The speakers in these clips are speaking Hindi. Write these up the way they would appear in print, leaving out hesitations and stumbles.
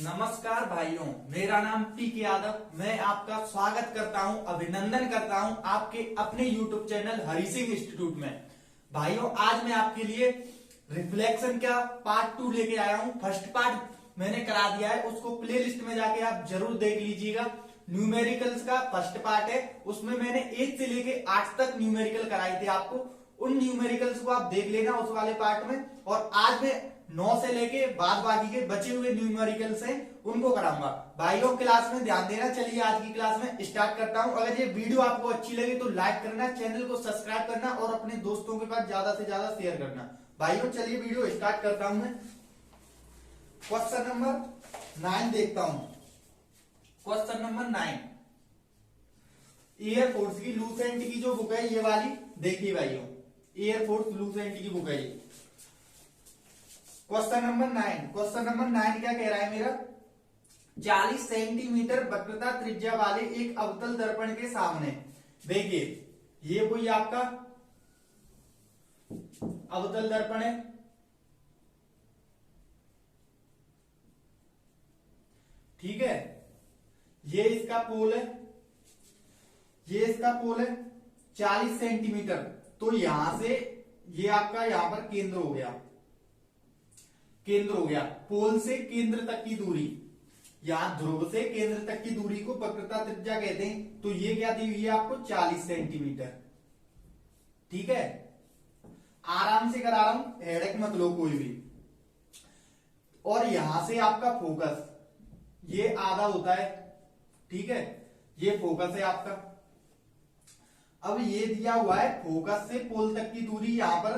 नमस्कार भाइयों, मेरा नाम पीके यादव। मैं आपका स्वागत करता हूं, अभिनंदन करता हूं आपके अपने YouTube channel Hari Singh institute में। भाइयों, आज मैं आपके लिए रिफ्लेक्शन का पार्ट 2 लेके आया हूं। फर्स्ट पार्ट मैंने करा दिया है, उसको प्लेलिस्ट में जाके आप जरूर देख लीजिएगा। न्यूमेरिकल्स का फर्स्ट पार्ट है, उसमें मैंने 1 से लेके 8 तक न्यूमेरिकल कराई थी आपको। उन न्यूमेरिकल्स को आप देख लेना उस वाले पार्ट में। और आज मैं 9 से लेके बाद बाकी के बचे हुए न्यूमेरिकल्स हैं उनको कराऊंगा। भाइयों, क्लास में ध्यान देना। चलिए आज की क्लास में स्टार्ट करता हूं। अगर ये वीडियो आपको अच्छी लगे तो लाइक करना, चैनल को सब्सक्राइब करना और अपने दोस्तों के पास ज्यादा से ज्यादा शेयर करना। भाइयों, चलिए वीडियो स्टार्ट करता हूं। मैं क्वेश्चन नंबर 9 देखता हूं। क्वेश्चन नंबर 9, एयरफोर्स की लूसेंट की जो बुक है ये वाली देखिए भाइयों, एयरफोर्स लूसेंट की बुक है ये। क्वेश्चन नंबर 9 क्या कह रहा है मेरा? 40 सेंटीमीटर वक्रता त्रिज्या वाले एक अवतल दर्पण के सामने, देखिए ये कोई आपका अवतल दर्पण है, ठीक है। ये इसका पोल है, ये इसका पोल है 40 सेंटीमीटर। तो यहां से ये आपका यहां पर केंद्र हो गया, केंद्र हो गया। पोल से केंद्र तक की दूरी, यहां ध्रुव से केंद्र तक की दूरी को वक्रता त्रिज्या कहते हैं। तो ये क्या दी हुई है आपको? 40 सेंटीमीटर, ठीक है। आराम से करा रहा हूं, हेडेक मत लो कोई भी। और यहां से आपका फोकस ये आधा होता है, ठीक है। ये फोकस है आपका। अब ये दिया हुआ है फोकस से पोल तक की दूरी, यहां पर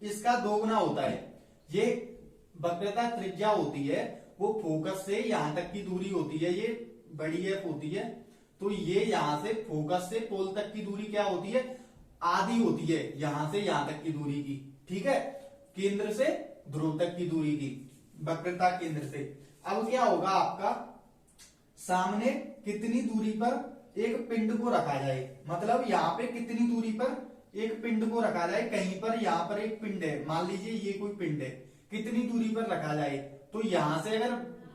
इसका 2 गुना होता है। ये वक्रता त्रिज्या होती है, वो फोकस से यहां तक की दूरी होती है, ये बड़ी एफ होती है। तो ये यहां से फोकस से पोल तक की दूरी क्या होती है? आधी होती है, यहां से यहां तक की दूरी की, ठीक है। केंद्र से ध्रुव तक की दूरी की वक्रता केंद्र से। अब क्या होगा आपका? सामने कितनी दूरी पर एक पिंड को रखा जाए, मतलब यहां पे कितनी दूरी पर एक पिंड को रखा जाए। कहीं पर यहां पर एक पिंड है, मान लीजिए ये कोई पिंड है, कितनी दूरी पर रखा जाए। तो यहां से अगर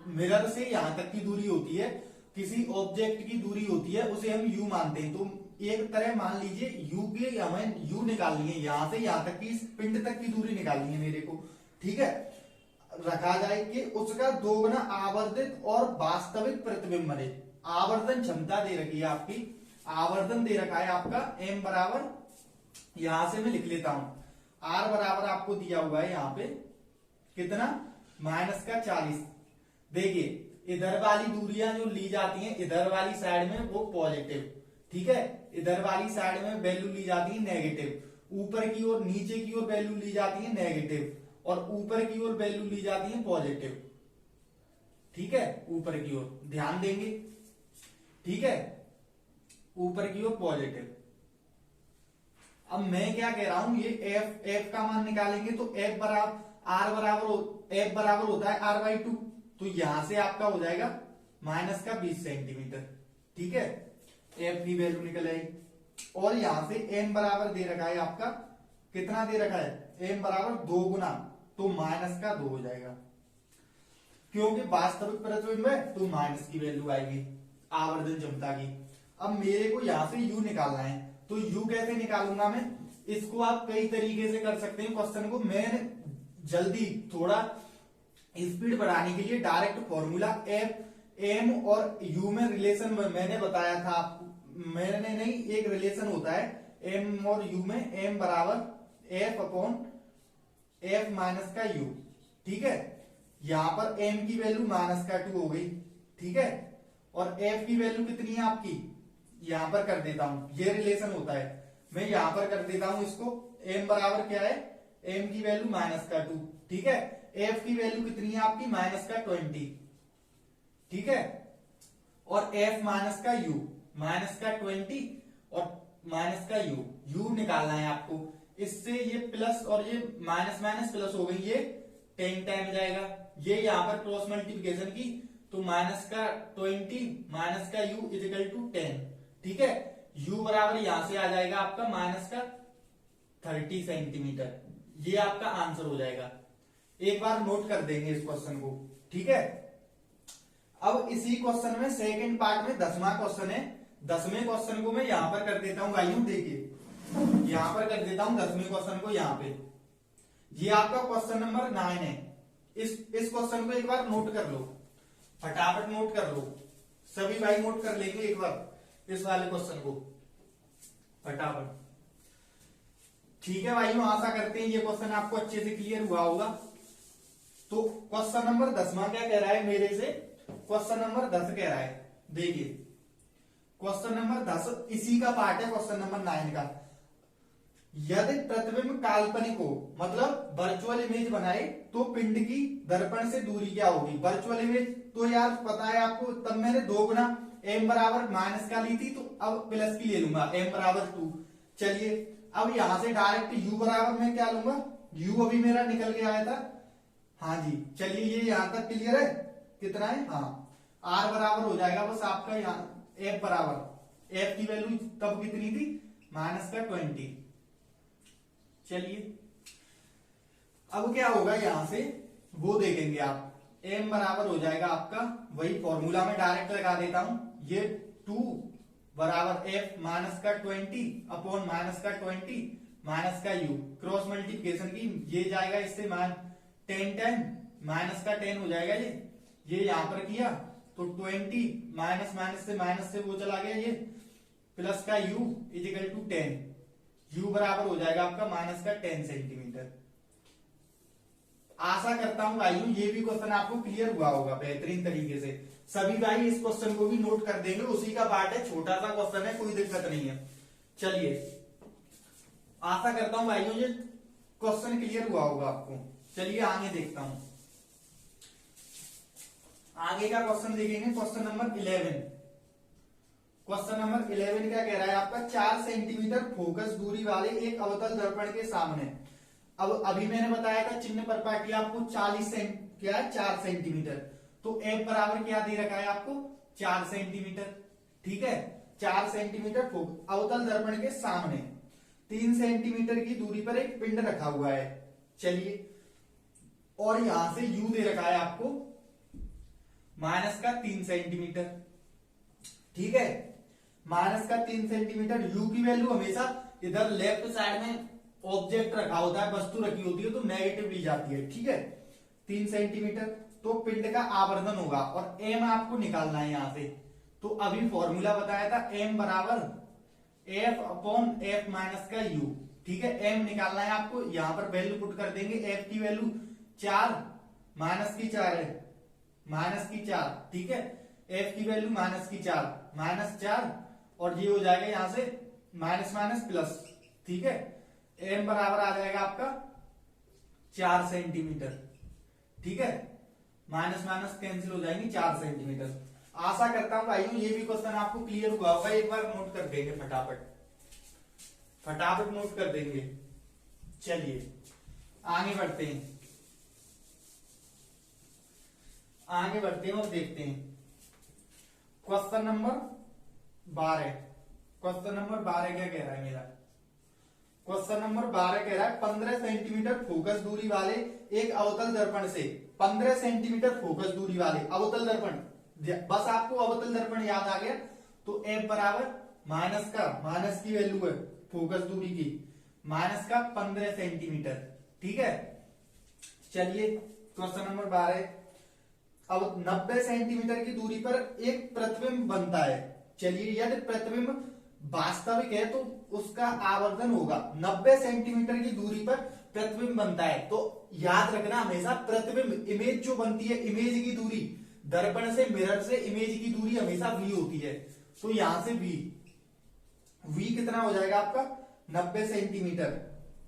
मिरर से यहां तक की दूरी होती है, किसी ऑब्जेक्ट की दूरी होती है, उसे हम यू मानते हैं। तो एक तरह मान लीजिए यू की हमें यू निकालनी है, यहां से यहां तक की इस पिंड तक की दूरी निकालनी है मेरे को, ठीक है। रखा जाए कि उसका 2 गुना आवर्धित और वास्तविक प्रतिबिंब है। आवर्धन क्षमता दे रखी है आपकी, आवर्धन दे रखा है आपका m बराबर, यहां से मैं लिख लेता हूं, r बराबर आपको दिया हुआ है यहां पे कितना? -40। देखिए इधर वाली दूरियां जो ली जाती हैं, इधर वाली साइड में वो पॉजिटिव, ठीक है। इधर वाली साइड में वैल्यू ली जाती है नेगेटिव। ऊपर की ओर नीचे की ओर वैल्यू ली जाती है नेगेटिव, और ऊपर की ओर वैल्यू ली जाती है पॉजिटिव, ठीक है। ऊपर की ओर ध्यान देंगे, ठीक है, ऊपर की ओर पॉजिटिव। अब मैं क्या कह रहा हूं, ये f का मान निकालेंगे तो f बराबर होता है r/2। तो यहां से आपका हो जाएगा -20 सेंटीमीटर, ठीक है। f की वैल्यू निकल आएगी। और यहां से m बराबर दे रखा है आपका, कितना दे रखा है? m बराबर 2 गुना, तो -2 हो जाएगा, क्योंकि वास्तविक प्रतिबिंब है तो माइनस की वैल्यू आएगी आवर्धन क्षमता की। अब मेरे को यहां से u निकालना है, तो u कैसे निकालूंगा मैं? इसको आप कई तरीके से कर सकते हैं क्वेश्चन को। मैं जल्दी थोड़ा स्पीड बढ़ाने के लिए डायरेक्ट फॉर्मूला m और u में रिलेशन मैंने बताया था आपको, मैंने नहीं, एक रिलेशन होता है m और u में, m बराबर f/f माइनस का u, ठीक है। यहां पर m की वैल्यू -2 हो गई, ठीक है। और f की वैल्यू कितनी है आपकी? यहां पर कर देता हूं, ये रिलेशन होता है, मैं यहां पर कर देता हूं इसको। m बराबर क्या है? m की वैल्यू -2, ठीक है। f की वैल्यू कितनी है आपकी? -20, ठीक है। और f माइनस का u, -20 और माइनस का u निकालना है आपको। इससे ये प्लस और ये माइनस प्लस हो गई, ये 10 टाइम जाएगा। ये यहां पर क्रॉस मल्टीप्लिकेशन की, तो -20 माइनस का u इजिकल टू 10, ठीक है। u बराबर यहां से आ जाएगा आपका -30 सेंटीमीटर। ये आपका आंसर हो जाएगा। एक बार नोट कर देंगे इस क्वेश्चन को, ठीक है। अब इसी क्वेश्चन में सेकंड पार्ट में 10वां क्वेश्चन है। 10वें क्वेश्चन को मैं यहां पर कर देता हूं भाइयों, देखिए यहां पर कर देता हूं 10वें क्वेश्चन को यहां पे। ये आपका क्वेश्चन नंबर 9 है। इस क्वेश्चन को एक बार नोट कर लो, फटाफट नोट कर लो, सभी भाई नोट कर लेंगे एक बार इस वाले क्वेश्चन को फटाफट। ठीक है भाइयों, आशा करते हैं ये क्वेश्चन आपको अच्छे से क्लियर हुआ होगा। तो क्वेश्चन नंबर 10वां क्या कह रहा है मेरे से, क्वेश्चन नंबर 10 कह रहा है, देखिए क्वेश्चन नंबर 10 इसी का पार्ट है क्वेश्चन नंबर 9 का। यदि प्रतिबिंब काल्पनिक हो, मतलब वर्चुअल इमेज बनाए, तो पिंड की दर्पण से दूरी क्या होगी। वर्चुअल इमेज तो यार पता है आपको, तब मैंने 2 गुना m बराबर माइनस का ली थी, तो अब प्लस की ले लूंगा m बराबर 2। चलिए अब यहां से डायरेक्ट u बराबर मैं क्या लूंगा, u अभी मेरा निकल के आया था। हाँ जी, चलिए ये यहां तक क्लियर है, कितना है, हाँ r बराबर हो जाएगा बस आपका यहाँ f बराबर, f की वैल्यू तब कितनी थी, -20। चलिए अब क्या होगा यहां से वो देखेंगे आप, m बराबर हो जाएगा आपका, वही फॉर्मूला में डायरेक्ट लगा देता हूं, ये 2 बराबर f -20 अपॉन -20 माइनस का u, क्रॉस मल्टीप्लिकेशन की ये जाएगा इससे 10 माइनस का 10 हो जाएगा ये यहां पर किया तो 20 माइनस से वो चला गया, ये प्लस का u इजिकल टू 10, u बराबर हो जाएगा आपका -10 सेंटीमीटर। आशा करता हूं भाइयों ये भी क्वेश्चन आपको क्लियर हुआ होगा बेहतरीन तरीके से। सभी भाई इस क्वेश्चन को भी नोट कर देंगे, उसी का पार्ट है, छोटा सा क्वेश्चन है, कोई दिक्कत नहीं है। चलिए आशा करता हूं भाइयों ये क्वेश्चन क्लियर हुआ होगा आपको। चलिए आगे देखता हूं, आगे का क्वेश्चन देखेंगे क्वेश्चन नंबर 11। क्वेश्चन नंबर 11 क्या कह रहा है आपका, 4 सेंटीमीटर फोकस दूरी वाले एक अवतल दर्पण के सामने। अब अभी मैंने बताया था चिन्ह पर पार्टी आपको 4 सेंटीमीटर, तो f बराबर क्या दे रखा है आपको, 4 सेंटीमीटर। ठीक है, 4 सेंटीमीटर अवतल दर्पण के सामने 3 सेंटीमीटर की दूरी पर एक पिंड रखा हुआ है। चलिए और यहां से u दे रखा है आपको -3 सेंटीमीटर। ठीक है, -3 सेंटीमीटर, u की वैल्यू हमेशा इधर लेफ्ट साइड में ऑब्जेक्ट रखा होता है, वस्तु रखी होती है तो नेगेटिव ली जाती है। ठीक है, 3 सेंटीमीटर तो पिंड का आवर्धन होगा, और m आपको निकालना है यहां से। तो अभी फॉर्मूला बताया था m बराबर f अपॉन f माइनस का u। ठीक है, m निकालना है आपको, यहां पर वैल्यू पुट कर देंगे, f की वैल्यू 4 -4 है, -4। ठीक है, f की वैल्यू -4 और ये हो जाएगा यहां से माइनस प्लस। ठीक है, m बराबर आ जाएगा आपका 4 सेंटीमीटर। ठीक है, माइनस कैंसिल हो जाएंगे, 4 सेंटीमीटर। आशा करता हूं भाइयों ये भी क्वेश्चन आपको क्लियर हुआ होगा, एक बार नोट कर देंगे फटाफट नोट कर देंगे। चलिए आगे बढ़ते हैं और देखते हैं क्वेश्चन नंबर 12। क्वेश्चन नंबर 12 क्या कह रहा है मेरा, क्वेश्चन नंबर 12 कह रहा है 15 सेंटीमीटर फोकस दूरी वाले एक अवतल दर्पण से, 15 सेंटीमीटर फोकस दूरी वाले अवतल दर्पण, बस आपको अवतल दर्पण याद आ गया तो f बराबर माइनस की वैल्यू है फोकस दूरी की, -15 सेंटीमीटर। ठीक है, चलिए क्वेश्चन नंबर 12, अब 90 सेंटीमीटर की दूरी पर एक प्रतिबिंब बनता है। चलिए यदि प्रतिबिंब वास्तविक है तो उसका आवर्धन होगा। 90 सेंटीमीटर की दूरी पर प्रतिबिंब बनता है, तो याद रखना हमेशा प्रतिबिंब इमेज जो बनती है, इमेज की दूरी दर्पण से मिरर से इमेज की दूरी हमेशा v होती है। तो यहां से v कितना हो जाएगा आपका 90 सेंटीमीटर,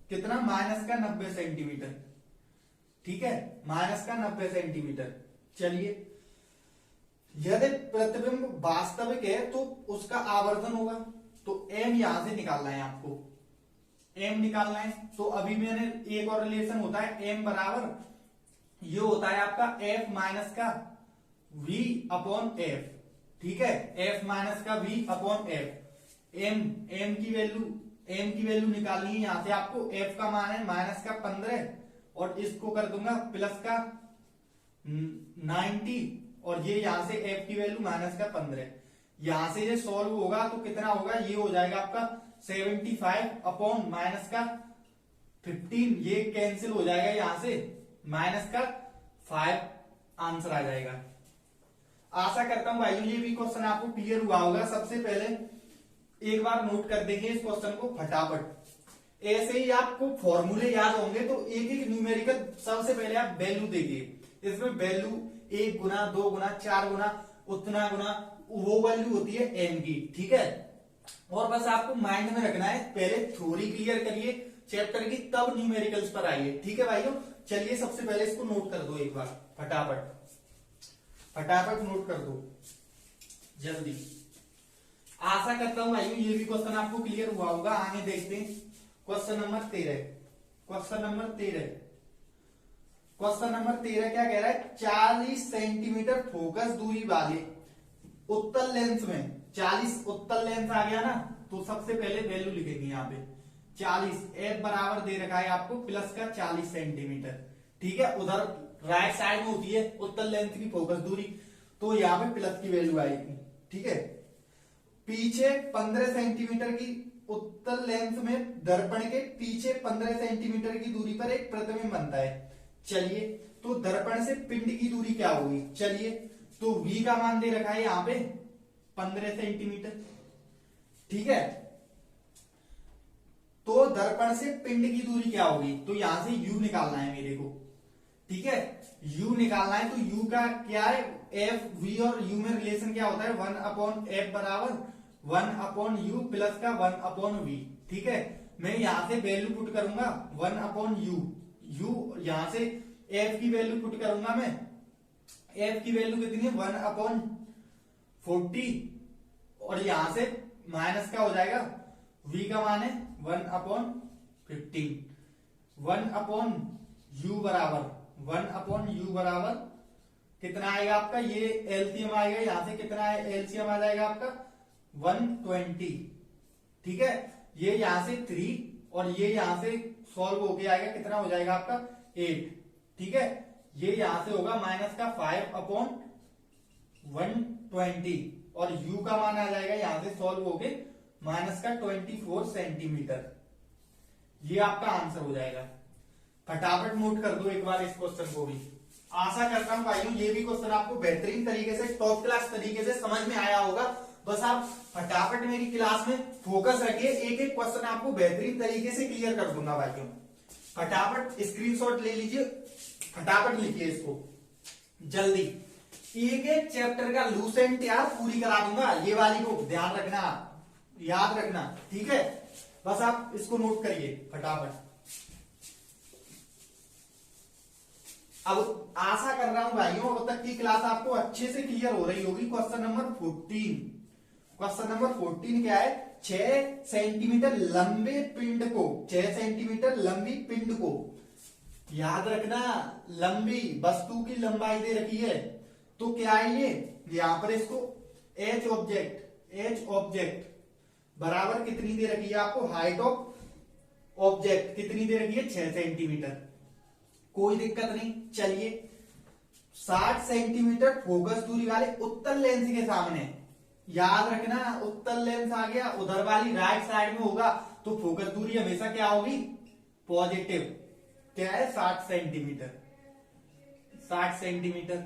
कितना -90 सेंटीमीटर। ठीक है, -90 सेंटीमीटर। चलिए यदि प्रतिबिंब वास्तविक है तो उसका आवर्धन होगा, तो m यहां से निकालना है आपको, m निकालना है। तो अभी मैंने एक और रिलेशन होता है m बराबर ये होता है आपका f माइनस का v अपॉन f। ठीक है, f माइनस का v अपॉन f। m की वैल्यू निकालनी है यहां से आपको, f का मान है -15 और इसको कर दूंगा प्लस का 90 और ये यहां से एफ की वैल्यू माइनस का 15। यहां से ये सॉल्व होगा तो कितना होगा, ये हो जाएगा आपका 75 अपॉन माइनस का 15, ये कैंसिल हो जाएगा यहां से, माइनस का 5 आंसर आ जाएगा। आशा करता हूं भाइयों ये भी क्वेश्चन आपको क्लियर हुआ होगा। सबसे पहले एक बार नोट कर देंगे इस क्वेश्चन को फटाफट। ऐसे ही आपको फॉर्मूले याद होंगे तो एक एक न्यूमेरिकल सबसे पहले आप वैल्यू देखिए। इसमें वैल्यू 1 गुना 2 गुना 4 गुना उतना गुना वो वैल्यू होती है एन की, ठीक है। और बस आपको माइंड में रखना है, पहले थ्योरी क्लियर करिए चैप्टर की, तब न्यूमेरिकल्स पर आइए, ठीक है भाइयों। चलिए सबसे पहले इसको नोट कर दो एक बार फटाफट, फटाफट नोट कर दो जल्दी। आशा करता हूं भाइयों ये भी क्वेश्चन आपको क्लियर हुआ होगा। आगे देखते हैं question number 13। Question number 13, question number 13 क्या कह रहा है, 40 सेंटीमीटर फोकस दूरी वाले उत्तल लेंस में, 40 उत्तल लेंस आ गया ना, तो सबसे पहले वैल्यू लिखेंगे यहाँ पे 40, एफ बराबर दे रखा है आपको प्लस का 40 सेंटीमीटर, ठीक है। उधर राइट साइड में होती है उत्तल लेंस की फोकस दूरी, तो यहाँ पे प्लस की वैल्यू आएगी, ठीक है। पीछे 15 सेंटीमीटर की उत्तल लेंस में दर्पण के पीछे 15 सेंटीमीटर की दूरी पर एक प्रतिबिंब बनता है। चलिए तो दर्पण से पिंड की दूरी क्या होगी, चलिए तो v का मान दे रखा है यहाँ पे 15 सेंटीमीटर, ठीक है। तो दर्पण से पिंड की दूरी क्या होगी, तो यहां से u निकालना है मेरे को, ठीक है। u निकालना है तो u का क्या है, एफ v और u में रिलेशन क्या होता है, 1/f बराबर 1/u प्लस का 1/v, ठीक है। मैं यहां से वैल्यू पुट करूंगा 1/u, u यहां से f की वैल्यू पुट करूंगा मैं, f की वैल्यू कितनी है 1/40, और यहां से माइनस का हो जाएगा v का मान है 1/15, 1/u बराबर 1/u बराबर कितना आएगा आपका, ये एलसीएम आएगा, यहां से कितना है एलसीएम आ जाएगा आपका 120, ठीक है। ये यहां से 3 और ये यहां से सॉल्व होके आएगा, कितना हो जाएगा आपका 8, ठीक है। ये यहां से होगा माइनस का 5/120 और u का मान आ जाएगा यहां से सॉल्व होके माइनस का 24 सेंटीमीटर। ये आपका आंसर हो जाएगा। फटाफट नोट कर दो एक बार इस क्वेश्चन को भी। आशा करता हूं भाइयों ये भी क्वेश्चन आपको बेहतरीन तरीके से टॉप क्लास तरीके से समझ में आया होगा। बस आप फटाफट मेरी क्लास में फोकस रखिए, एक एक क्वेश्चन आपको बेहतरीन तरीके से क्लियर कर दूंगा भाइयों। फटाफट स्क्रीनशॉट ले लीजिए, फटाफट लिखिए इसको जल्दी। एक एक चैप्टर का लूसेंट यार पूरी करा दूंगा, ये वाली को ध्यान रखना, याद रखना, ठीक है। बस आप इसको नोट करिए फटाफट। अब आशा कर रहा हूं भाइयों अब तक की क्लास आपको अच्छे से क्लियर हो रही होगी। क्वेश्चन नंबर 14, क्वेश्चन नंबर 14 क्या है, 6 सेंटीमीटर लंबे पिंड को, 6 सेंटीमीटर लंबी पिंड को, याद रखना लंबी वस्तु की लंबाई दे रखी है, तो क्या है ये, यहां पर इसको एच ऑब्जेक्ट बराबर कितनी दे रखी है आपको, हाइट ऑफ ऑब्जेक्ट कितनी दे रखी है 6 सेंटीमीटर, कोई दिक्कत नहीं। चलिए 60 सेंटीमीटर फोकस दूरी वाले उत्तल लेंस के सामने, याद रखना उत्तल लेंस आ गया, उधर वाली राइट साइड में होगा, तो फोकस दूरी हमेशा क्या होगी, पॉजिटिव, क्या है 60 सेंटीमीटर, 60 सेंटीमीटर।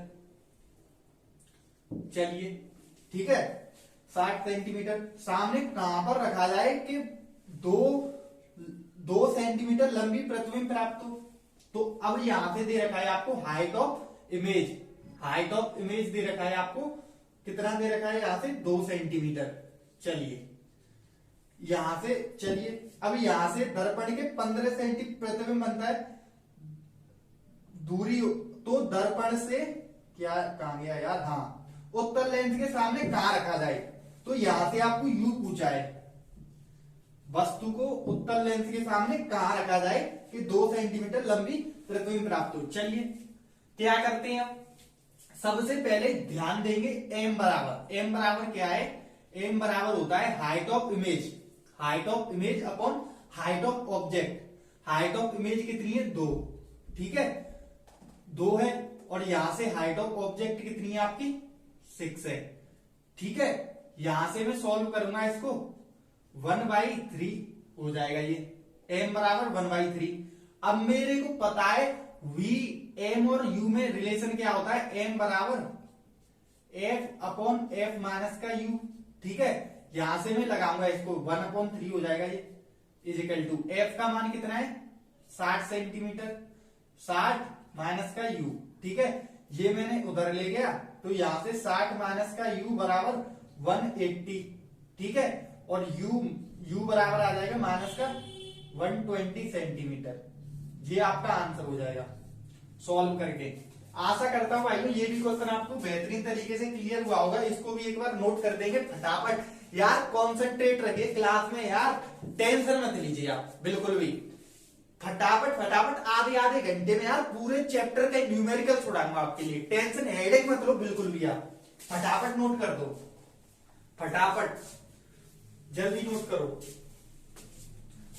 चलिए ठीक है 60 सेंटीमीटर सामने कहां पर रखा जाए कि 2 सेंटीमीटर लंबी प्रतिबिंब प्राप्त हो, तो अब यहां से दे रखा है आपको height of image, height of image दे रखा है आपको, कितना दे रखा है यहां से 2 सेंटीमीटर। चलिए यहां से, चलिए अब यहां से दर्पण के 15 सेंटीमीटर प्रतिबिंब बनता है दूरी, तो दर्पण से क्या कहां गया यार, हाँ उत्तल लेंस के सामने कहां रखा जाए, तो यहां से आपको यू पूछा है, वस्तु को उत्तल लेंस के सामने कहां रखा जाए कि 2 सेंटीमीटर लंबी प्रतिबिंब प्राप्त हो। चलिए क्या करते हैं, सबसे पहले ध्यान देंगे m बराबर क्या है, m बराबर होता है height of image, height of image upon height of object, height of image कितनी है 2, ठीक है 2 है, और यहां से हाइट ऑफ ऑब्जेक्ट कितनी है आपकी 6 है। ठीक है, यहां से मैं सॉल्व करूंगा इसको 1/3 हो जाएगा ये, m बराबर 1/3। अब मेरे को पता है v m और u में रिलेशन क्या होता है, m बराबर f/f माइनस का u। ठीक है, यहां से मैं लगाऊंगा इसको 1/3 हो जाएगा ये, इज इक्वल टू f का मान कितना है 60 सेंटीमीटर, 60 माइनस का u। ठीक है, ये मैंने उधर ले गया तो यहां से 60 माइनस का u बराबर 180। ठीक है, और u बराबर आ जाएगा माइनस का 120 सेंटीमीटर। ये आपका आंसर हो जाएगा सॉल्व करके। आशा करता हूं भाइयों ये भी क्वेश्चन आपको बेहतरीन तरीके से क्लियर हुआ होगा। इसको भी एक बार नोट कर देंगे फटाफट। यार कॉन्सेंट्रेट रखिए क्लास में, यार टेंशन मत लीजिए आप बिल्कुल भी। फटाफट फटाफट आधे आधे घंटे में यार पूरे चैप्टर के न्यूमेरिकल छुड़ाऊंगा आपके लिए, टेंशन हेडेक मत लो बिल्कुल भी। आप फटाफट नोट कर दो, फटाफट जल्दी नोट करो।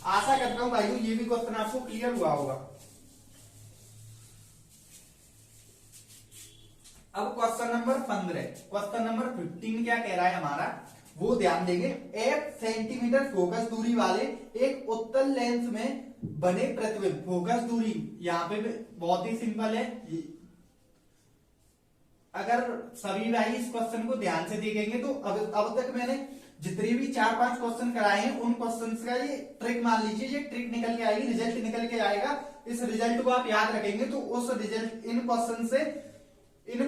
आशा करता हूं भाइयों ये भी क्वेश्चन आपको क्लियर हुआ होगा। अब क्वेश्चन नंबर 15, क्वेश्चन नंबर 15 क्या कह रहा है हमारा वो ध्यान देंगे। 1 सेंटीमीटर फोकस दूरी वाले एक उत्तल लेंस में बने प्रतिबिंब, फोकस दूरी यहाँ पे बहुत ही सिंपल है। अगर सभी भाई इस क्वेश्चन को ध्यान से देखेंगे तो अब तक मैंने जितने भी 4-5 क्वेश्चन कराए हैं उन क्वेश्चंस का ये ट्रिक मान लीजिए, ये ट्रिक निकल के आएगी, रिजल्ट निकल के आएगा। इस रिजल्ट को आप याद रखेंगे तो उस रिजल्ट इन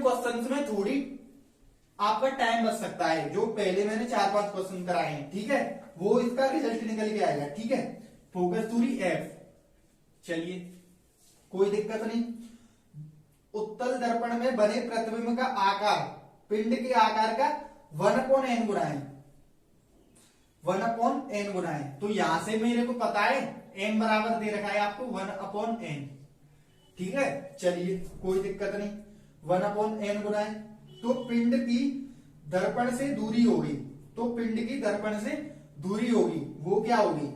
क्वेश्चन में थोड़ी आपका टाइम बच सकता है। जो पहले मैंने 4-5 क्वेश्चन कराए हैं, ठीक है, वो इसका रिजल्ट निकल के आएगा। ठीक है, फोकस दूरी f, चलिए कोई दिक्कत नहीं। उत्तल दर्पण में बने प्रतिबिंब का आकार पिंड के आकार का 1/n गुना है, 1/n गुना है। तो यहां से मेरे को पता है m बराबर दे रखा है आपको 1/n। ठीक है, चलिए कोई दिक्कत नहीं, 1/n गुना है। तो पिंड की दर्पण से दूरी होगी, तो पिंड की दर्पण से दूरी होगी वो क्या होगी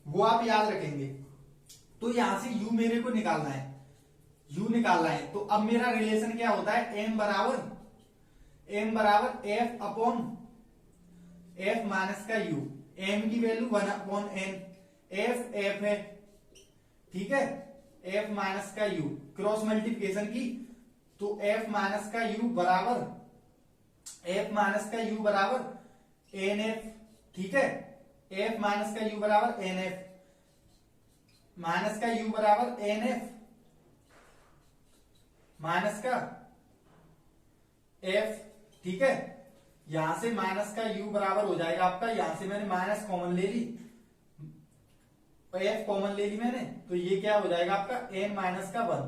वो आप याद रखेंगे। तो यहां से u मेरे को निकालना है, u निकालना है। तो अब मेरा रिलेशन क्या होता है, m बराबर f माइनस का u। m की वैल्यू 1/n, f है। ठीक है, f माइनस का u क्रॉस मल्टीप्लिकेशन की तो f माइनस का u बराबर nf। ठीक है, f माइनस का u बराबर nf, माइनस का u बराबर nf माइनस का f। ठीक है, यहां से माइनस का u बराबर हो जाएगा आपका, यहां से मैंने माइनस कॉमन ले ली, f कॉमन ले ली मैंने, तो ये क्या हो जाएगा आपका n माइनस का 1।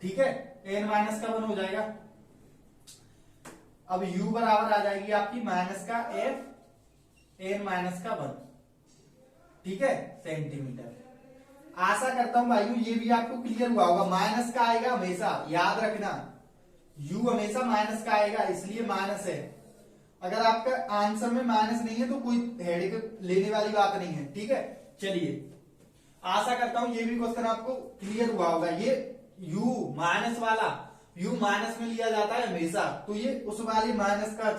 ठीक है, n माइनस का 1 हो जाएगा। अब u बराबर आ जाएगी आपकी माइनस का f n माइनस का 1। ठीक है, सेंटीमीटर। आशा करता हूं भाइयों ये भी आपको क्लियर हुआ होगा। माइनस का आएगा हमेशा, याद रखना, u हमेशा माइनस का आएगा, इसलिए माइनस है। अगर आपका आंसर में माइनस नहीं है तो कोई हेडेक लेने वाली बात नहीं है। ठीक है, चलिए आशा करता हूं ये भी क्वेश्चन आपको क्लियर हुआ होगा। ये u माइनस वाला, u माइनस में लिया जाता है हमेशा, तो ये उस वाले माइनस का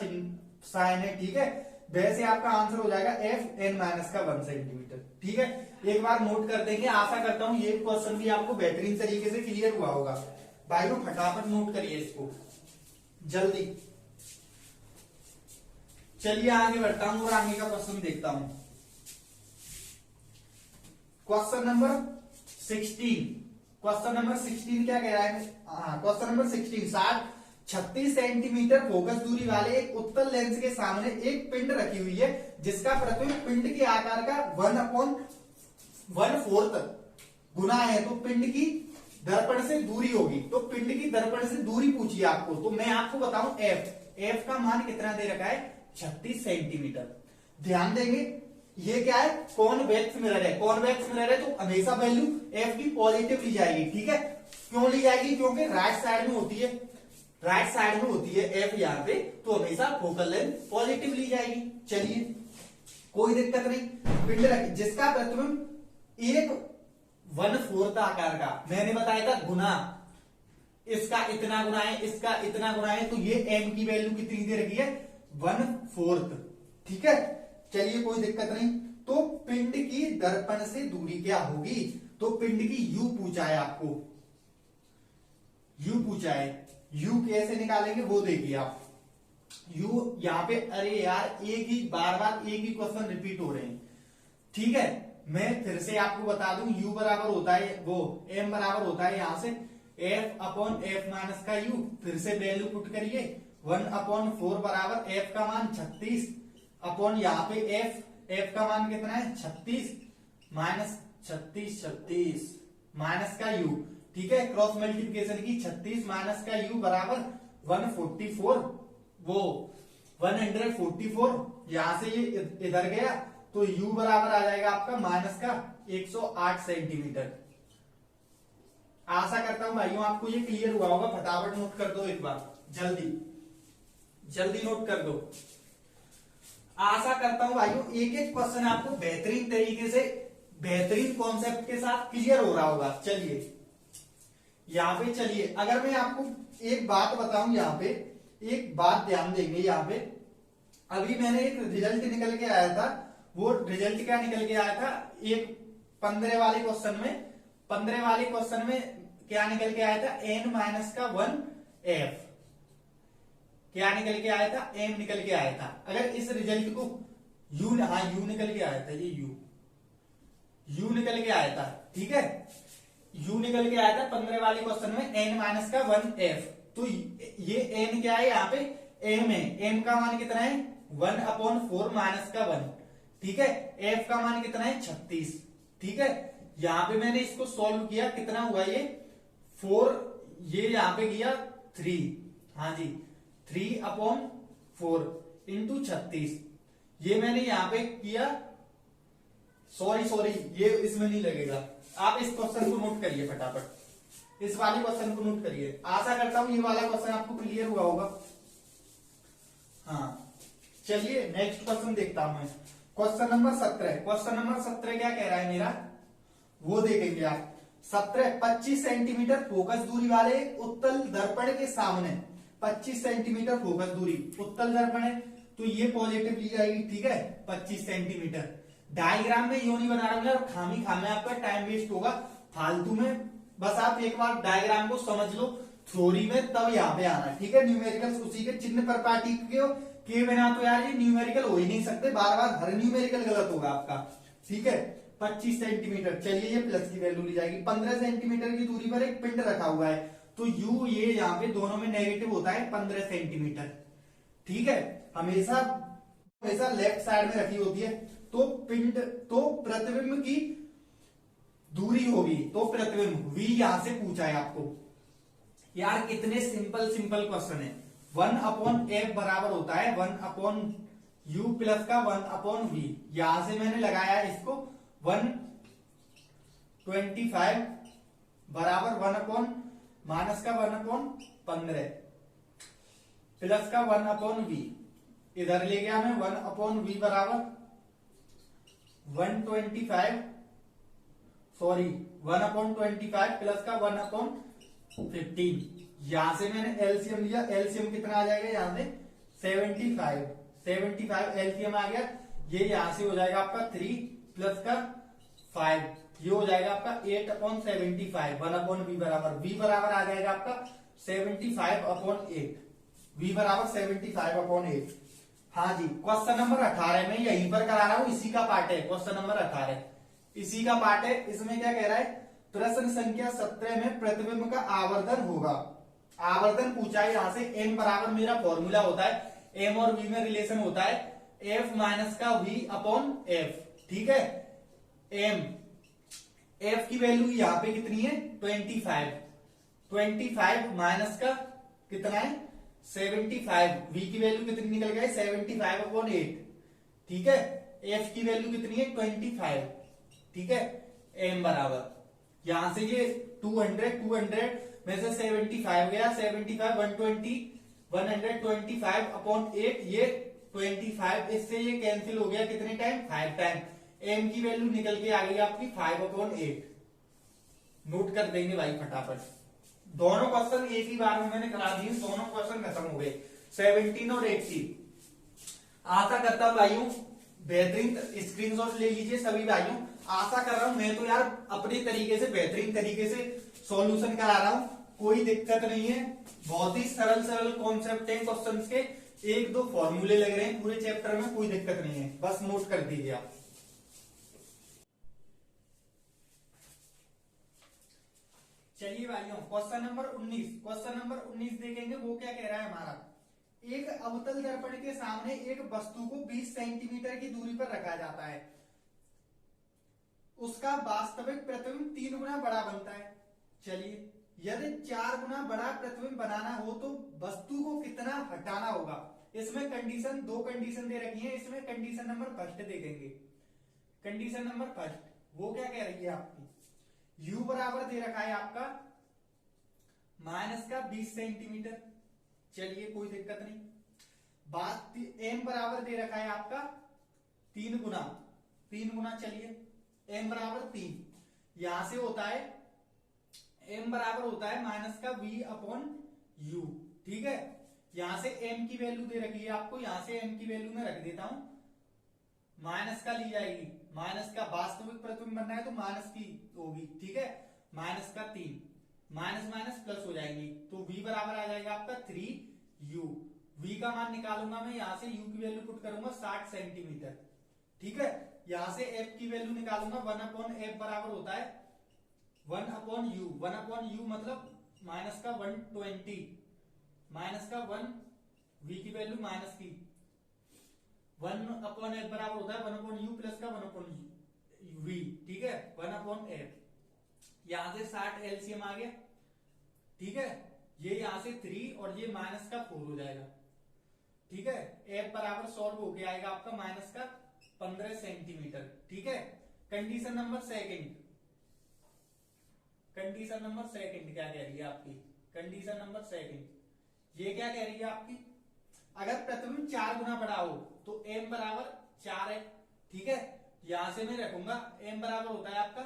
साइन है। ठीक है, वैसे आपका आंसर हो जाएगा f n माइनस का 1 सेंटीमीटर। ठीक है, एक बार नोट कर देंगे। आशा करता हूं ये क्वेश्चन भी आपको बेहतरीन तरीके से क्लियर हुआ होगा। भाइयों फटाफट नोट करिए इसको जल्दी। चलिए आगे बढ़ता हूं और आगे का क्वेश्चन देखता हूं। क्वेश्चन नंबर 16, क्वेश्चन नंबर 16 क्या कह रहा है, क्वेश्चन नंबर 16, 36 सेंटीमीटर फोकस दूरी वाले एक उत्तल लेंस के सामने एक पिंड रखी हुई है जिसका प्रतिबिंब पिंड के आकार का 1/4 गुना है। तो पिंड की दर्पण से दूरी होगी, तो पिंड की दर्पण से दूरी पूछिए आपको। तो मैं आपको बताऊं f का मान कितना दे रखा है 36 सेंटीमीटर। ध्यान देंगे ये क्या है, कॉन्वेक्स मिरर है, कॉन्वेक्स मिरर है तो हमेशा वैल्यू f की पॉजिटिव ली जाएगी। ठीक है, क्यों ली जाएगी, क्योंकि राइट साइड में होती है, राइट साइड में होती है f यहाँ पे, तो हमेशा फोकल लेंथ पॉजिटिव ली जाएगी। चलिए कोई दिक्कत नहीं। पिंड रखी जिसका प्रतिबिंब 1/4 आकार का, मैंने बताया था गुना इसका इतना गुना है, इसका इतना गुना है, तो ये m की वैल्यू कितनी दे रखी है 1/4। ठीक है, चलिए कोई दिक्कत नहीं। तो पिंड की दर्पण से दूरी क्या होगी, तो पिंड की u पूछा है आपको, u पूछा है। u कैसे निकालेंगे वो देखिए आप। u यहाँ पे, अरे यार एक ही बार बार एक ही क्वेश्चन रिपीट हो रहे हैं। ठीक है, मैं फिर से आपको बता दूं, u बराबर होता है वो m बराबर होता है यहां से f/f माइनस का u। फिर से वैल्यू पुट करिए, 1/4 बराबर f का मान 36 अपॉन यहाँ पे f का मान कितना है 36 माइनस 36 माइनस का u। ठीक है, क्रॉस मल्टीप्लिकेशन की 36 माइनस का u बराबर 144, वो 144। यहां से ये इधर गया तो u बराबर आ जाएगा आपका माइनस का 108 सेंटीमीटर। आशा करता हूं भाइयों आपको ये क्लियर हुआ होगा। फटाफट नोट कर दो एक बार, जल्दी जल्दी नोट कर दो। आशा करता हूं भाइयों एक एक क्वेश्चन आपको बेहतरीन तरीके से, बेहतरीन कॉन्सेप्ट के साथ क्लियर हो रहा होगा। चलिए यहाँ पे, चलिए अगर मैं आपको एक बात बताऊं, यहाँ पे एक बात ध्यान देंगे। यहाँ पे अभी मैंने एक रिजल्ट निकल के आया था, वो रिजल्ट क्या निकल के आया था, एक 15 वाले क्वेश्चन में, 15 वाले क्वेश्चन में क्या निकल के आया था, n माइनस का 1f। क्या निकल के आया था, m निकल के आया था। अगर इस रिजल्ट को u, हाँ u निकल के आया था, ये u निकल के आया था। ठीक है, u निकल के आया था 15 वाले क्वेश्चन में n माइनस का 1f। तो ये n क्या है, यहाँ पे m है, m का मान कितना है 1/4 माइनस का 1। ठीक है, f का मान कितना है 36। ठीक है, यहाँ पे मैंने इसको सॉल्व किया, कितना हुआ ये 4, ये यहाँ पे किया 3, हाँ जी 3/4 इंटू 36। ये मैंने यहाँ पे किया, सॉरी ये इसमें नहीं लगेगा। आप इस क्वेश्चन को नोट करिए फटाफट, इस वाले क्वेश्चन को नोट करिए। आशा करता हूं ये वाला क्वेश्चन आपको क्लियर हुआ होगा। हाँ चलिए नेक्स्ट क्वेश्चन देखता हूं मैं, क्वेश्चन नंबर 17। क्वेश्चन नंबर 17 क्या कह रहा है मेरा, वो देखेंगे आप। 17, 25 सेंटीमीटर फोकस दूरी वाले उत्तल दर्पण के सामने, 25 सेंटीमीटर फोकस दूरी उत्तल दर्पण है, तो ये पॉजिटिव ली जाएगी। ठीक है, 25 सेंटीमीटर। डायग्राम में यूं नहीं बना रहा हूं, खामी आपका टाइम वेस्ट होगा फालतू में। बस आप एक बार डायग्राम को समझ लो थ्योरी में, तब यहाँ पे आना। ठीक है, न्यूमेरिकल उसी के चिन्ह पर पार्टी के बिना तो यार ये न्यूमेरिकल हो ही नहीं सकते, बार बार हर न्यूमेरिकल गलत होगा आपका। ठीक है, 25 सेंटीमीटर। चलिए ये प्लस की वैल्यू ली जाएगी। 15 सेंटीमीटर की दूरी पर एक पिंड रखा हुआ है, तो u ये यहाँ पे दोनों में नेगेटिव होता है 15 सेंटीमीटर। ठीक है, हमेशा लेफ्ट साइड में रखी होती है। तो पिंड, तो प्रतिबिंब की दूरी होगी, तो प्रतिबिंब v यहां से पूछा है आपको। यार कितने सिंपल क्वेश्चन है। 1/f बराबर होता है 1/u प्लस का 1/v। यहां से मैंने लगाया इसको 125 बराबर 1/ माइनस का 1/15 प्लस का 1/v। इधर ले गया मैं 1/v बराबर 125 प्लस का 1/15। यहां से मैंने एलसीएम लिया, एलसीएम कितना आ जाएगा यहाँ से 75 एलसीएम आ गया। ये यहां से हो जाएगा आपका 3 प्लस का 5, ये हो जाएगा आपका 8/75। 1/v बराबर, v बराबर आ जाएगा आपका 75/8, v बराबर 75/8। हाँ जी, क्वेश्चन नंबर 18 में यहीं पर करा रहा हूं, इसी का पार्ट है क्वेश्चन नंबर 18, इसी का पार्ट है। इसमें क्या कह रहा है, प्रश्न संख्या 17 में प्रतिबिंब का आवर्धन होगा। आवर्धन पूछा है यहाँ से। m बराबर मेरा फॉर्मूला होता है, m और v में रिलेशन होता है f माइनस का v/f। ठीक है, m, f की वैल्यू यहाँ पे कितनी है 25 माइनस का कितना है 75, v की वैल्यू कितनी निकल गई 75/8। ठीक है, f की वैल्यू कितनी है 25। ठीक है, m बराबर यहां से ये 200 में से 75 गया, 75 125/8, ये 25, इससे ये कैंसिल हो गया कितने टाइम 5 टाइम। m की वैल्यू निकल के आ गई आपकी 5/8। नोट कर देंगे भाई फटाफट, दोनों क्वेश्चन एक ही बार में मैंने करा दिए, दोनों क्वेश्चन खत्म हो गए, 17 और 80। आशा करता हूं भाइयों बेहतरीन स्क्रीनशॉट ले लीजिए सभी भाइयों। आशा कर रहा हूं, मैं तो यार अपने तरीके से बेहतरीन तरीके से सॉल्यूशन करा रहा हूं, कोई दिक्कत नहीं है। बहुत ही सरल सरल कॉन्सेप्ट है क्वेश्चंस के, एक दो फॉर्मूले लग रहे हैं पूरे चैप्टर में, कोई दिक्कत नहीं है, बस नोट कर दीजिए आप। चलिए भाइयों क्वेश्चन नंबर 19 देखेंगे। वो क्या कह रहा है हमारा, एक अवतल दर्पण के सामने एक वस्तु को 20 सेंटीमीटर की दूरी पर रखा जाता है, उसका वास्तविक प्रतिबिंब 3 गुना बड़ा बनता है। चलिए, यदि 4 गुना बड़ा प्रतिबिंब बनाना हो तो वस्तु को कितना हटाना होगा। इसमें कंडीशन, दो कंडीशन दे रखी है, इसमें कंडीशन नंबर फर्स्ट देखेंगे। कंडीशन नंबर फर्स्ट वो क्या कह रही है आपकी, u बराबर दे रखा है आपका माइनस का 20 सेंटीमीटर। चलिए कोई दिक्कत नहीं। बात m बराबर दे रखा है आपका 3 गुना, चलिए m बराबर 3, यहां से होता है m बराबर होता है माइनस का v अपॉन u। ठीक है, यहां से m की वैल्यू दे रखी है आपको, यहां से m की वैल्यू में रख देता हूं, माइनस का ली जाएगी, माइनस का वास्तविक प्रतिबिंब बनना है तो माइनस की होगी। ठीक है, माइनस का 3, माइनस माइनस प्लस हो जाएंगी, तो v बराबर आ जाएगा आपका 3u। v का मान निकालूंगा मैं, यहां से u की वैल्यू पुट करूंगा 60 सेंटीमीटर। ठीक है, यहां से f की वैल्यू निकालूंगा, 1 अपॉन f बराबर होता है 1 अपॉन u। 1 अपॉन u मतलब माइनस का 120, माइनस का 1, v की वैल्यू माइनस की 1 अपॉन एफ बराबर होता है 1 अपॉन यू प्लस का 1 अपॉन वी। ठीक है, 1 अपॉन एफ, यहां से 60 एलसीएम आ गया। ठीक है, ये यहां से 3 और ये माइनस का 4 हो जाएगा। ठीक है, एफ बराबर सॉल्व होके आएगा आपका माइनस का 15 सेंटीमीटर। ठीक है, condition number second, condition number second क्या कह रही है आपकी, कंडीशन नंबर सेकंड ये क्या कह रही है आपकी, अगर प्रतिबिंब 4 गुना बड़ा हो तो m बराबर 4 है। ठीक है, यहां से मैं रखूंगा m बराबर होता है आपका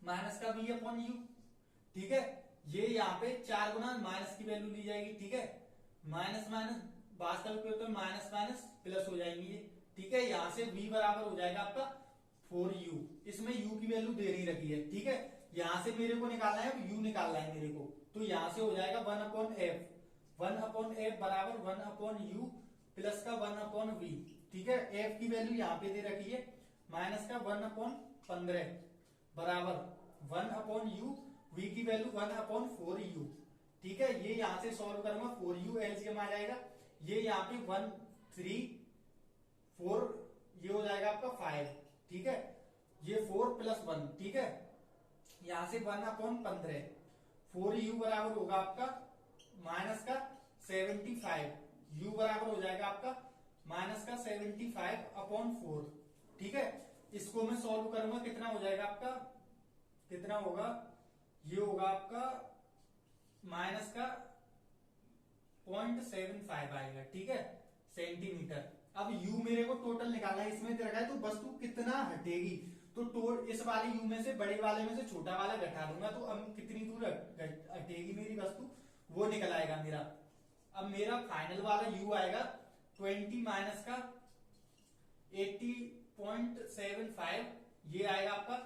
माइनस का v अपॉन यू। ठीक है, ये यहाँ पे 4 गुना माइनस की वैल्यू ली जाएगी। ठीक है, माइनस माइनस वास्तविक तो माइनस माइनस प्लस हो जाएंगी ये। ठीक है, यहां से v बराबर हो जाएगा आपका 4u, इसमें u की वैल्यू दे नहीं रखी है। ठीक है, यहां से मेरे को निकालना है, u निकालना है मेरे को, तो यहां से हो जाएगा 1 अपॉन एफ, 1 अपॉन एफ बराबर 1 अपॉन यू प्लस का 1 अपॉन वी। ठीक है, एफ की वैल्यू यहाँ पे दे रखी है माइनस का 1 अपॉन 15 बराबर 1 अपॉन यू, वी की वैल्यू 1 अपॉन 4u। ठीक है, ये यहां से सॉल्व करूंगा, 4u एलसीएम आ जाएगा, ये यहाँ पे 1 3 4, ये हो जाएगा आपका 5। ठीक है, ये 4 प्लस 1। ठीक है, यहां से 1 अपॉन 15, 4u बराबर होगा आपका माइनस का 75, u बराबर हो जाएगा आपका माइनस का 75 अपॉन 4। ठीक है, इसको मैं सॉल्व करूंगा, कितना हो जाएगा आपका, कितना होगा, ये होगा आपका माइनस का 0.75 आएगा। ठीक है, सेंटीमीटर। अब u मेरे को टोटल निकालना है, इसमें दे रखा है तो वस्तु कितना हटेगी, तो इस वाले u में से बड़े वाले में से छोटा वाला घटा दूंगा, तो अब कितनी दूर हटेगी मेरी वस्तु वो निकल आएगा मेरा। अब मेरा फाइनल वाला u आएगा 20 माइनस का 80.75, ये आएगा आपका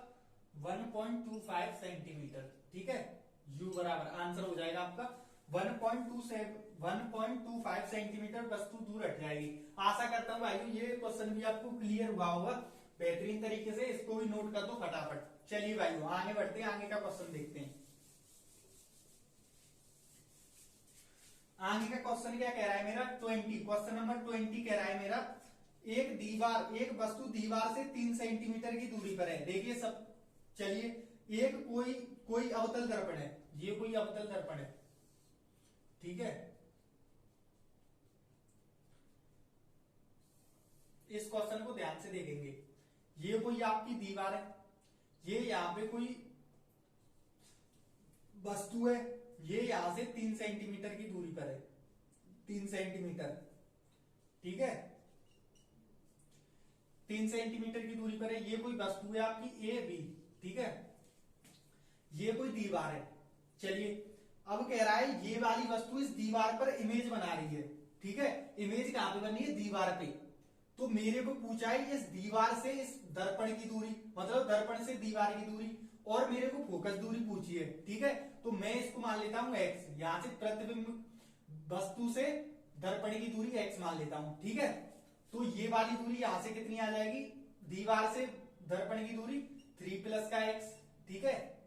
1.25 सेंटीमीटर। ठीक है, u बराबर आंसर हो जाएगा आपका 1.25 सेंटीमीटर वस्तु दूर हट जाएगी। आशा करता हूं भाइयों ये क्वेश्चन भी आपको क्लियर हुआ होगा बेहतरीन तरीके से, इसको भी नोट कर दो फटाफट। चलिए भाइयों आगे बढ़ते हैं, आगे का क्वेश्चन देखते हैं। आगे का क्वेश्चन क्या कह रहा है मेरा, 20, क्वेश्चन नंबर 20 कह रहा है मेरा, एक वस्तु दीवार से 3 सेंटीमीटर की दूरी पर है। देखिए सब, चलिए एक कोई अवतल दर्पण है, ये कोई अवतल दर्पण है। ठीक है, इस क्वेश्चन को ध्यान से देखेंगे, ये कोई आपकी दीवार है, ये यहां पे कोई वस्तु है, ये यहां से 3 सेंटीमीटर की दूरी पर है, 3 सेंटीमीटर। ठीक है, 3 सेंटीमीटर की दूरी पर है, ये कोई वस्तु है आपकी ए बी। ठीक है, ये कोई दीवार है। चलिए अब कह रहा है ये वाली वस्तु इस दीवार पर इमेज बना रही है, ठीक है। इमेज कहां पे बन रही है? दीवार पे। तो मेरे को पूछा है इस दीवार से इस दर्पण की दूरी, मतलब दर्पण से दीवार की दूरी, और मेरे को फोकस दूरी पूछी है, ठीक है। तो मैं इसको मान लेता हूं x, यहां से प्रतिबिंब वस्तु से दर्पण की दूरी x मान लेता हूं, ठीक है। तो ये वाली दूरी यहां से कितनी आ जाएगी? दीवार से दर्पण की दूरी 3 प्लस का x, ठीक है।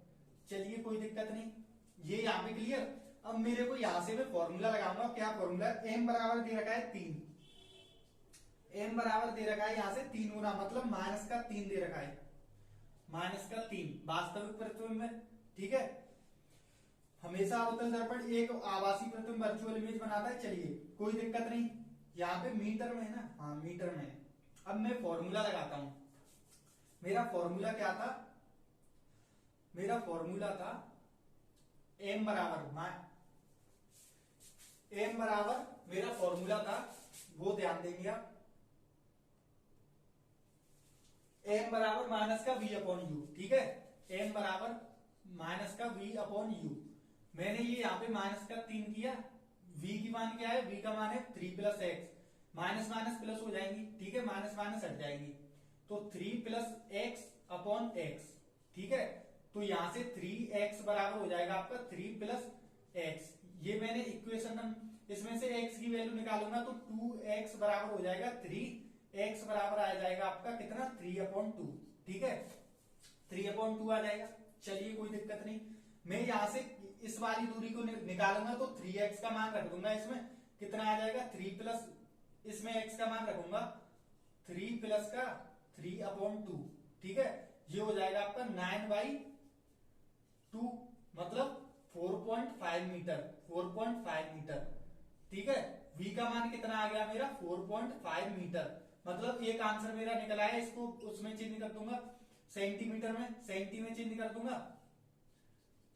चलिए कोई दिक्कत नहीं, ये यहां पे क्लियर। अब मेरे को यहां से मैं फॉर्मूला लगाऊंगा। क्या फॉर्मूला? m बराबर दे रखा है 3, m बराबर दे रखा है यहां से 3 गुना, मतलब -3 दे रखा है, -3 वास्तविक प्रतिबिंब है, ठीक है। हमेशा अवतल दर्पण एक आभासी प्रतिबिंब वर्चुअल इमेज बनाता है। चलिए कोई दिक्कत नहीं, यहाँ पे मीटर में है ना, हाँ मीटर में है। अब मैं फॉर्मूला लगाता हूं। मेरा फॉर्मूला क्या था? मेरा फॉर्मूला था m बराबर मेरा फॉर्मूला था, वो ध्यान देंगे आप, m बराबर माइनस का v अपॉन यू, ठीक है। m बराबर माइनस का v अपॉन यू। मैंने ये यहाँ पे -3 किया, v की मान क्या है? v का मान है 3 plus x, minus minus plus हो जाएंगी, ठीक है, माइनस माइनस हट जाएंगी, तो 3 प्लस एक्स अपॉन एक्स, ठीक है। तो यहां से 3x बराबर हो जाएगा आपका 3 प्लस एक्स। ये मैंने इक्वेशन, इसमें से x की वैल्यू निकालूंगा तो 2x बराबर हो जाएगा 3x बराबर आ जाएगा आपका कितना? 3/2, ठीक है, 3/2 आ जाएगा। चलिए कोई दिक्कत नहीं, मैं यहां से इस वाली दूरी को निकालूंगा तो 3x का मान रख दूंगा, इसमें कितना आ जाएगा? 3 प्लस, इसमें x का मान रखूंगा 3 प्लस का 3/2, ठीक है। ये हो जाएगा आपका 9/2, मतलब 4.5 मीटर, 4.5 मीटर, ठीक है। v का मान कितना आ गया मेरा? 4.5 मीटर, मतलब एक आंसर मेरा निकल आया। इसको उसमें चिन्ह कर दूंगा सेंटीमीटर में, सेंटी में चिन्ह कर दूंगा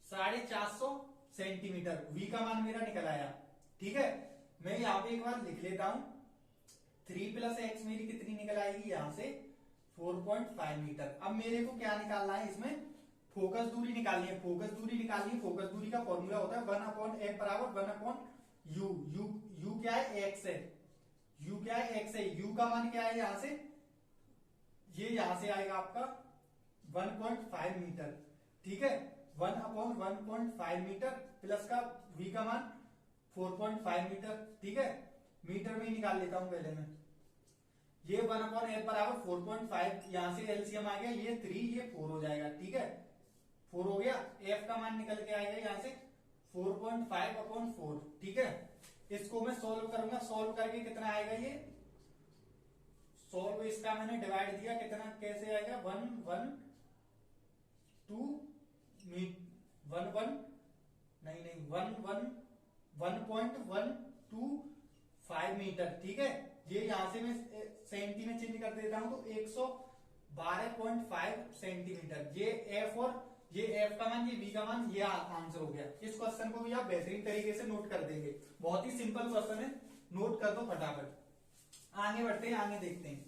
450 सेंटीमीटर, v का मान मेरा निकल आया, ठीक है। मैं यहां पे एक बार लिख लेता हूं, 3 प्लस एक्स मेरी कितनी निकल आएगी? यहां से 4.5 मीटर। अब मेरे को क्या निकालना है? इसमें फोकस दूरी निकालनी है, फोकस दूरी निकालनी है। फोकस दूरी का फॉर्मूला होता है 1/f बराबर 1/u। यू क्या है? एक्स है, यू क्या है? एक्स है। यू का मान क्या है? यहां से ये यहां से आएगा आपका 1.5 मीटर, ठीक है। 1/1.5 मीटर प्लस का v का मान 4.5 मीटर, ठीक है। मीटर में ही निकाल लेता हूं पहले मैं। ये 1/f बराबर 4.5, यहां से एलसीएम आ गया, ये 3 ये 4 हो जाएगा, ठीक है। 4 हो गया, f का मान निकल के आएगा यहां से 4.5/4, ठीक है। इसको मैं सोल्व करूंगा, सोल्व करके कितना आएगा? ये सोल्व, इसका मैंने डिवाइड दिया, कितना कैसे आएगा? 1.125 मीटर, ठीक है। ये यहां से मैं सेंटी में चेंज कर देता हूं तो 112.5 सेंटीमीटर। ये एफ, और ये एफ का मान, ये बी का मान, ये आंसर हो गया। इस क्वेश्चन को भी आप बेहतरीन तरीके से नोट कर देंगे, बहुत ही सिंपल क्वेश्चन है, नोट कर दो फटाफट। आगे बढ़ते हैं, आगे देखते हैं।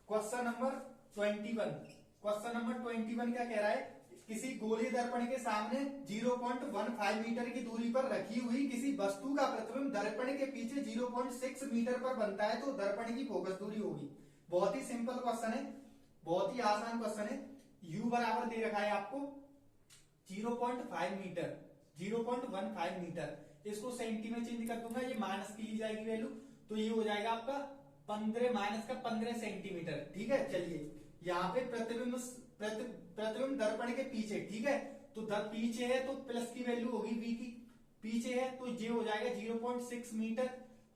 Question number 21। क्वेश्चन नंबर 21 क्या कह रहा है? किसी गोलीय दर्पण के सामने 0.15 मीटर की दूरी पर रखी हुई किसी वस्तु का प्रतिबिंब दर्पण के पीछे 0.6 मीटर पर बनता है तो दर्पण की फोकस दूरी होगी। बहुत ही सिंपल क्वेश्चन है, बहुत ही आसान क्वेश्चन है। u बराबर दे रखा है आपको 0.5 मीटर, 0.15 मीटर। इसको सेंटी में चेंज कर दूंगा, ये माइनस की ली जाएगी वैल्यू, तो ये हो जाएगा आपका 15 सेंटीमीटर, ठीक है। चलिए यहाँ पे प्रतिबिंब दर्पण के पीछे, ठीक है, तो पीछे है तो प्लस की वैल्यू होगी v की, पीछे है तो ये हो जाएगा 0.6 मीटर,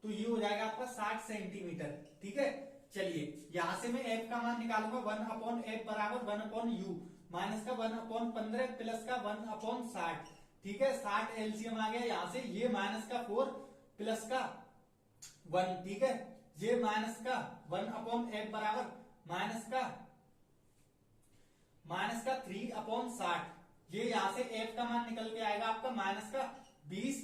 तो ये हो जाएगा आपका 60 सेंटीमीटर, ठीक है। चलिए यहां से मैं f का मान निकालूंगा, 1/f बराबर 1/u, माइनस का 1/15 प्लस का 1/60, ठीक है। 60 एलसीएम आ गया यहां से, ये माइनस का 4 प्लस का 1, ठीक है। ये माइनस का 1/f बराबर माइनस का 3/60, ये यहां से f का मान निकल के आएगा आपका माइनस का 20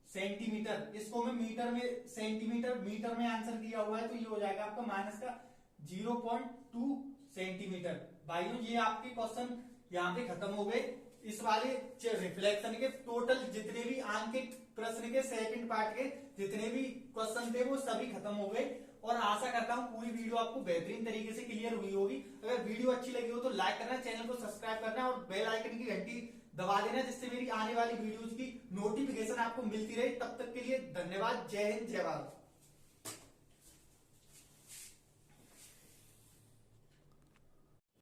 सेंटीमीटर। इसको मैं मीटर में, सेंटीमीटर मीटर में आंसर दिया हुआ है, तो ये हो जाएगा आपका माइनस का 0.2 सेंटीमीटर। भाइयों ये आपके क्वेश्चन यहाँ पे खत्म हो गए। इस वाले रिफ्लेक्शन के टोटल जितने भी आंकिक प्रश्न के सेकंड पार्ट के जितने भी क्वेश्चन थे वो सभी खत्म हो गए। और आशा करता हूं पूरी वीडियो आपको बेहतरीन तरीके से क्लियर हुई होगी। अगर वीडियो अच्छी लगी हो तो लाइक करना, चैनल को सब्सक्राइब करना और बेल आइकन की घंटी दबा देना, जिससे मेरी आने वाली वीडियोज की नोटिफिकेशन आपको मिलती रहे। तब तक के लिए धन्यवाद। जय हिंद, जय भारत।